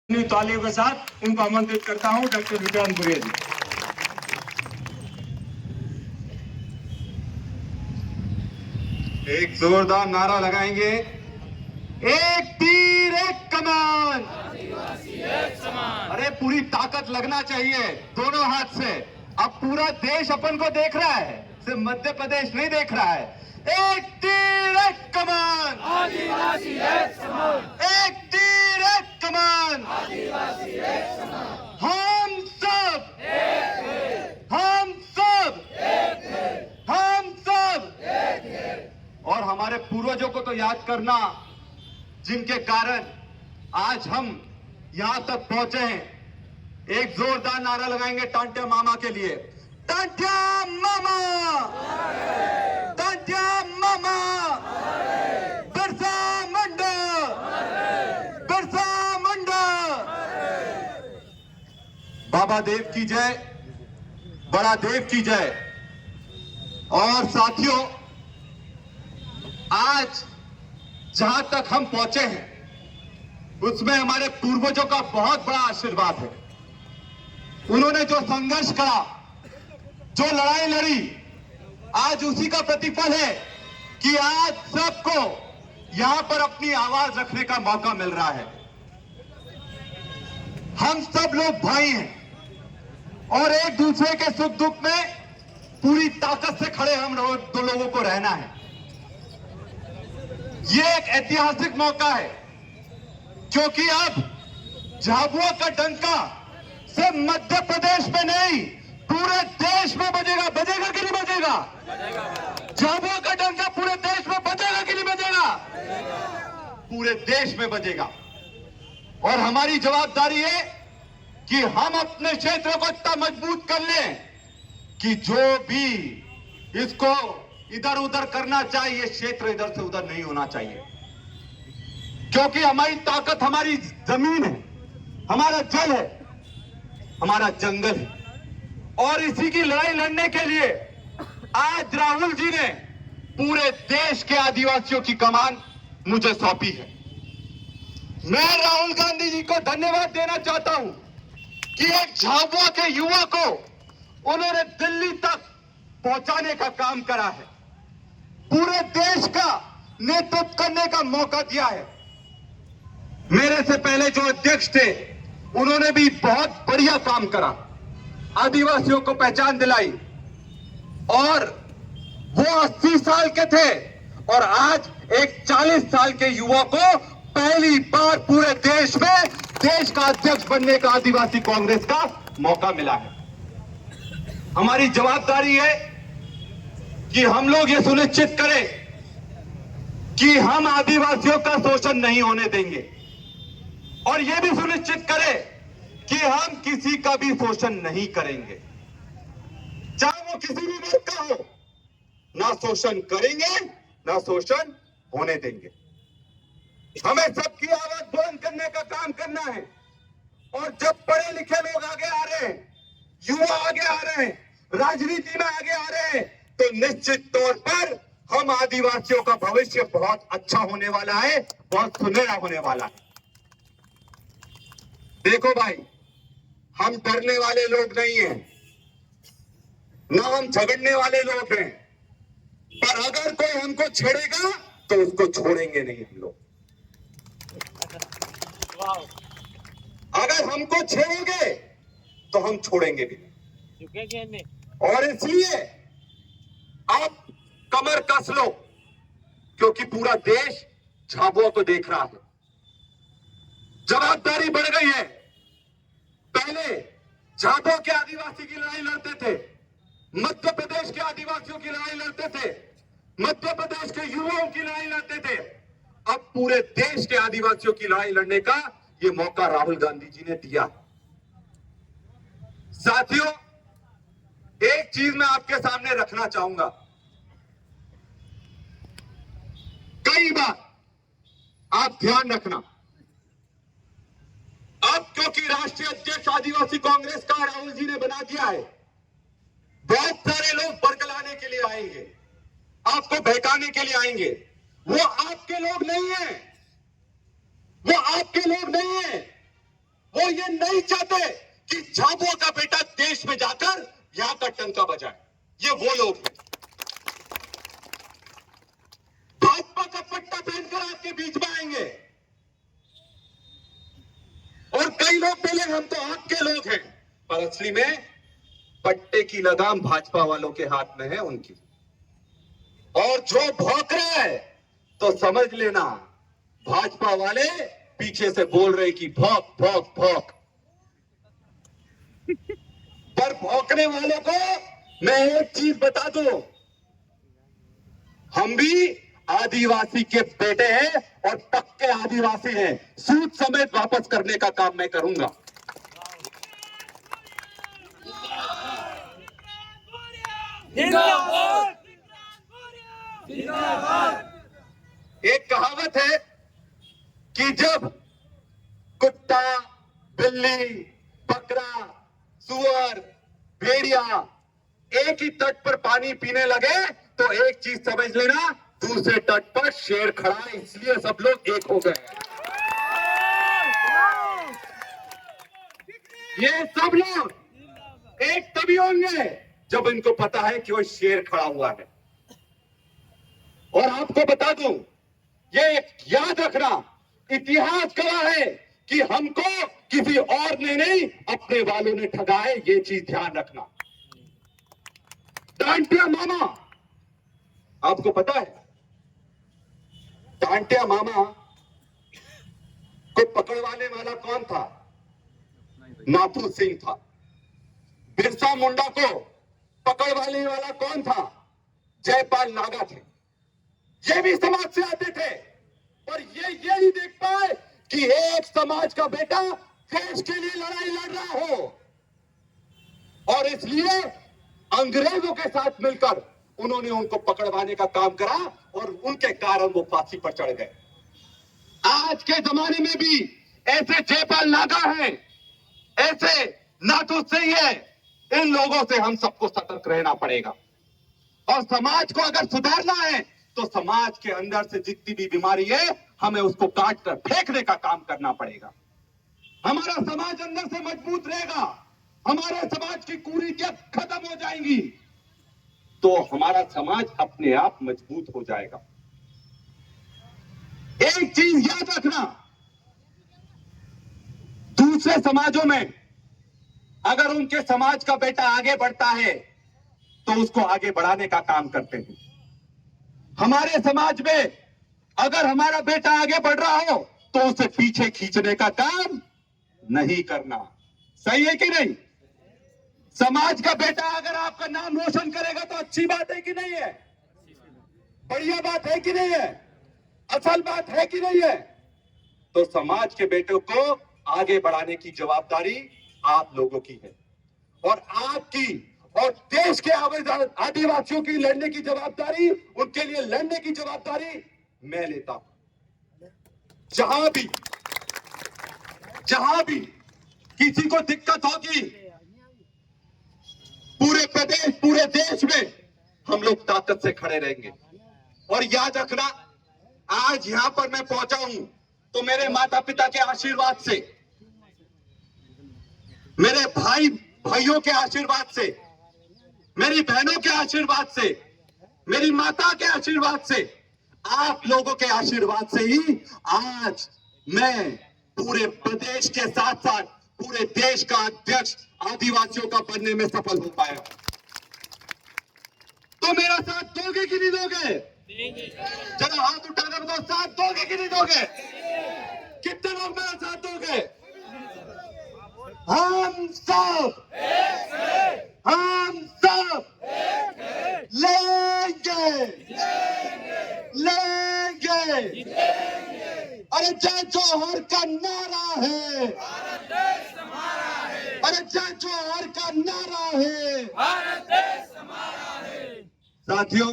तालियों के साथ उनको आमंत्रित करता हूं। डॉक्टर विक्रांत भूरिया जी। एक जोरदार नारा लगाएंगे, एक तीर एक कमान। अरे पूरी ताकत लगना चाहिए दोनों हाथ से। अब पूरा देश अपन को देख रहा है, सिर्फ मध्य प्रदेश नहीं देख रहा है। एक तीर एक कमान, आदिवासी एक समान। एक तीर एक कमान। आदिवासी एक समान। हम सब एक हैं, हम सब एक हैं, हम सब एक हैं। और हमारे पूर्वजों को तो याद करना, जिनके कारण आज हम यहां तक पहुंचे हैं। एक जोरदार नारा लगाएंगे टांटिया मामा के लिए। टांटिया मामा, टांटिया मामा, बिरसा मुंडा, बिरसा मुंडा। बाबा देव की जय, बड़ा देव की जय। और साथियों, आज जहां तक हम पहुंचे हैं उसमें हमारे पूर्वजों का बहुत बड़ा आशीर्वाद है। उन्होंने जो संघर्ष करा, जो लड़ाई लड़ी, आज उसी का प्रतिफल है कि आज सबको यहां पर अपनी आवाज रखने का मौका मिल रहा है। हम सब लोग भाई हैं और एक दूसरे के सुख दुख में पूरी ताकत से खड़े हम दो लोगों को रहना है। ये एक ऐतिहासिक मौका है क्योंकि अब झाबुआ का डंका सिर्फ मध्य प्रदेश में नहीं, पूरे देश में बजेगा। बजेगा कि नहीं बजेगा? झाबुआ का डंका पूरे देश में बजेगा कि नहीं बजेगा? पूरे देश में बजेगा। और हमारी जवाबदारी है कि हम अपने क्षेत्र को इतना मजबूत कर लें कि जो भी इसको इधर उधर करना चाहिए, क्षेत्र इधर से उधर नहीं होना चाहिए। क्योंकि हमारी ताकत हमारी जमीन है, हमारा जल है, हमारा जंगल है। और इसी की लड़ाई लड़ने के लिए आज राहुल जी ने पूरे देश के आदिवासियों की कमान मुझे सौंपी है। मैं राहुल गांधी जी को धन्यवाद देना चाहता हूं कि एक झाबुआ के युवा को उन्होंने दिल्ली तक पहुंचाने का काम करा है, पूरे देश का नेतृत्व करने का मौका दिया है। मेरे से पहले जो अध्यक्ष थे उन्होंने भी बहुत बढ़िया काम करा, आदिवासियों को पहचान दिलाई। और वो 80 साल के थे और आज एक 40 साल के युवा को पहली बार पूरे देश में देश का अध्यक्ष बनने का आदिवासी कांग्रेस का मौका मिला है। हमारी जवाबदारी है कि हम लोग ये सुनिश्चित करें कि हम आदिवासियों का शोषण नहीं होने देंगे और ये भी सुनिश्चित करें कि हम किसी का भी शोषण नहीं करेंगे, चाहे वो किसी भी वर्ग का हो। ना शोषण करेंगे, ना शोषण होने देंगे। हमें सबकी आवाज बुलंद करने का काम करना है। और जब पढ़े लिखे लोग आगे आ रहे हैं, युवा आगे आ रहे हैं, राजनीति में आगे आ रहे हैं, तो निश्चित तौर पर हम आदिवासियों का भविष्य बहुत अच्छा होने वाला है, बहुत सुनहरा होने वाला है। देखो भाई, हम डरने वाले लोग नहीं हैं, ना हम झगड़ने वाले लोग हैं, पर अगर कोई हमको छेड़ेगा तो उसको छोड़ेंगे नहीं हम लोग। अगर हमको छेड़ोगे तो हम छोड़ेंगे भी नहीं। और इसलिए आप कमर कस लो, क्योंकि पूरा देश झाबुआ को देख रहा है। जवाबदारी बढ़ गई है। पहले झाबुआ के आदिवासी की लड़ाई लड़ते थे, मध्य प्रदेश के आदिवासियों की लड़ाई लड़ते थे, मध्य प्रदेश के युवाओं की लड़ाई लड़ते थे। अब पूरे देश के आदिवासियों की लड़ाई लड़ने का ये मौका राहुल गांधी जी ने दिया। साथियों, एक चीज मैं आपके सामने रखना चाहूंगा। कई बार आप ध्यान रखना, अब क्योंकि राष्ट्रीय अध्यक्ष आदिवासी कांग्रेस का राहुल जी ने बना दिया है, बहुत सारे लोग बरगलाने के लिए आएंगे, आपको बहकाने के लिए आएंगे। वो आपके लोग नहीं है, वो आपके लोग नहीं है। वो ये नहीं चाहते कि झाबुआ का बेटा देश में जाकर यहां का टंका बजाए। ये वो लोग हैं। भाजपा का पट्टा पहनकर आपके बीच में आएंगे और कई लोग बोले हम तो आपके लोग हैं, पर असली में पट्टे की लगाम भाजपा वालों के हाथ में है उनकी। और जो भौंक रहा है तो समझ लेना भाजपा वाले पीछे से बोल रहे कि भौंक भौंक भौंक। पर भौंकने वालों को मैं एक चीज बता दूं, हम भी आदिवासी के बेटे हैं और पक्के आदिवासी हैं। सूद समेत वापस करने का काम मैं करूंगा। जिंदाबाद जिंदाबाद। एक कहावत है कि जब कुत्ता, बिल्ली, बकरा, सुअर, भेड़िया एक ही तट पर पानी पीने लगे तो एक चीज समझ लेना, दूसरे तट पर शेर खड़ा है, इसलिए सब लोग एक हो गए। ये सब लोग एक तभी होंगे जब इनको पता है कि वो शेर खड़ा हुआ है। और आपको बता दूं, ये याद रखना, इतिहास गवाह है कि हमको किसी और ने नहीं अपने वालों ने ठगा है, ये चीज ध्यान रखना। टांटिया मामा, आपको पता है टांटिया मामा को पकड़वाने वाला कौन था? नाथू सिंह था। बिरसा मुंडा को पकड़वाने वाला कौन था? जयपाल नागा थे। ये भी समाज से आते थे, पर ये नहीं देख पाए कि एक समाज का बेटा देश के लिए लड़ाई लड़ रहा हो, और इसलिए अंग्रेजों के साथ मिलकर उन्होंने उनको पकड़वाने का काम करा और उनके कारण वो फांसी पर चढ़ गए। आज के जमाने में भी ऐसे जयपाल नागा हैं, ऐसे नाथू सिंह है, इन लोगों से हम सबको सतर्क रहना पड़ेगा। और समाज को अगर सुधारना है तो समाज के अंदर से जितनी भी बीमारी है हमें उसको काट कर फेंकने का काम करना पड़ेगा। हमारा समाज अंदर से मजबूत रहेगा, हमारे समाज की कुरीतियां खत्म हो जाएंगी, तो हमारा समाज अपने आप मजबूत हो जाएगा। एक चीज याद रखना, दूसरे समाजों में अगर उनके समाज का बेटा आगे बढ़ता है तो उसको आगे बढ़ाने का काम करते हैं। हमारे समाज में अगर हमारा बेटा आगे बढ़ रहा हो तो उसे पीछे खींचने का काम नहीं करना। सही है कि नहीं? समाज का बेटा अगर आपका नाम रोशन करेगा तो अच्छी बात है कि नहीं है? बढ़िया बात है कि नहीं है? असल बात है कि नहीं है? तो समाज के बेटों को आगे बढ़ाने की जवाबदारी आप लोगों की है, और आपकी और देश के आदिवासियों की लड़ने की जवाबदारी, उनके लिए लड़ने की जवाबदारी मैं लेता हूं। जहां भी किसी को दिक्कत होगी, पूरे प्रदेश पूरे देश में हम लोग ताकत से खड़े रहेंगे। और याद रखना, आज यहां पर मैं पहुंचा हूं तो मेरे माता पिता के आशीर्वाद से, मेरे भाइयों के आशीर्वाद से, मेरी बहनों के आशीर्वाद से, मेरी माता के आशीर्वाद से, आप लोगों के आशीर्वाद से ही आज मैं पूरे प्रदेश के साथ साथ पूरे देश का अध्यक्ष आदिवासियों का बनने में सफल हो पाया। तो मेरा साथ दोगे कि नहीं दोगे? चलो हाथ उठाकर बताओ, साथ दोगे कि नहीं दोगे? कितने लोग मेरा साथ दोगे? हम सब लेंगे। अरे जय जौहर का नारा है, अरे जय जौहर का नारा है। साथियों,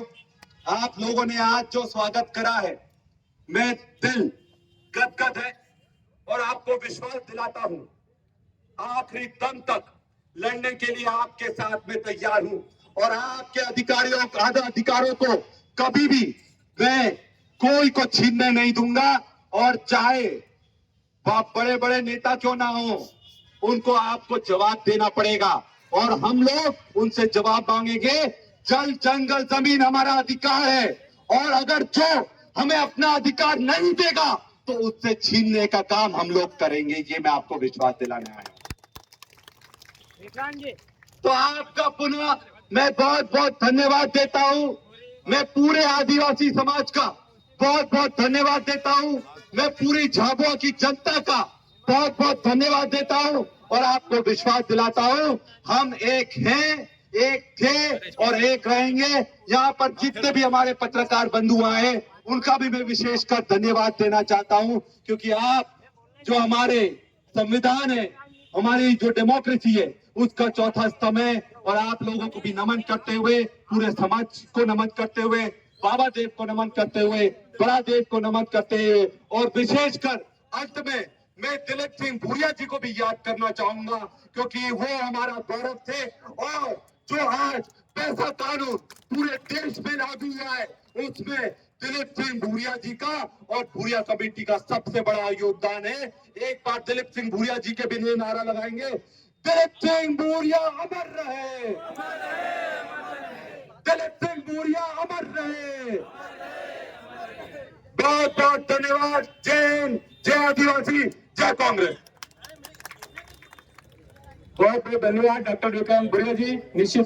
आप लोगों ने आज जो स्वागत करा है, मैं दिल गदगद है और आपको विश्वास दिलाता हूं, आखिरी दम तक लड़ने के लिए आपके साथ में तैयार हूं, और आपके अधिकारों को कभी भी मैं कोई को छीनने नहीं दूंगा। और चाहे आप बड़े बड़े नेता क्यों ना हो, उनको आपको जवाब देना पड़ेगा और हम लोग उनसे जवाब मांगेंगे। जल जंगल जमीन हमारा अधिकार है और अगर जो हमें अपना अधिकार नहीं देगा तो उससे छीनने का काम हम लोग करेंगे। ये मैं आपको विश्वास दिलाने आया हूं। तो आपका पुनः मैं बहुत बहुत धन्यवाद देता हूं। मैं पूरे आदिवासी समाज का बहुत बहुत धन्यवाद देता हूं। मैं पूरी झाबुआ की जनता का बहुत बहुत धन्यवाद देता हूं और आपको विश्वास दिलाता हूं हम एक हैं, एक थे और एक रहेंगे। यहाँ पर जितने भी हमारे पत्रकार बंधु आए उनका भी मैं विशेषकर धन्यवाद देना चाहता हूं, क्योंकि आप जो हमारे संविधान है, हमारी जो डेमोक्रेसी है, उसका चौथा स्तंभ है। और आप लोगों को भी नमन करते हुए, पूरे समाज को नमन करते हुए, बाबा देव को नमन करते हुए, बड़ा देव को नमन करते हुए और विशेषकर अंत में मैं दिलीप सिंह भूरिया जी को भी याद करना चाहूंगा, क्योंकि वो हमारा गौरव थे। और जो आज पैसा कानून पूरे देश में लागू हुआ है उसमें दिलीप सिंह भूरिया जी का और भूरिया कमेटी का सबसे बड़ा योगदान है। एक बार दिलीप सिंह भूरिया जी के भी लिए नारा लगाएंगे, दिलीप सिंह भूरिया अमर रहे, दिलीप सिंह भूरिया अमर रहे। बहुत बहुत धन्यवाद। जय हिंद, जय आदिवासी, जय कांग्रेस। बहुत बहुत धन्यवाद डॉक्टर विक्रम भूरिया जी। निश्चित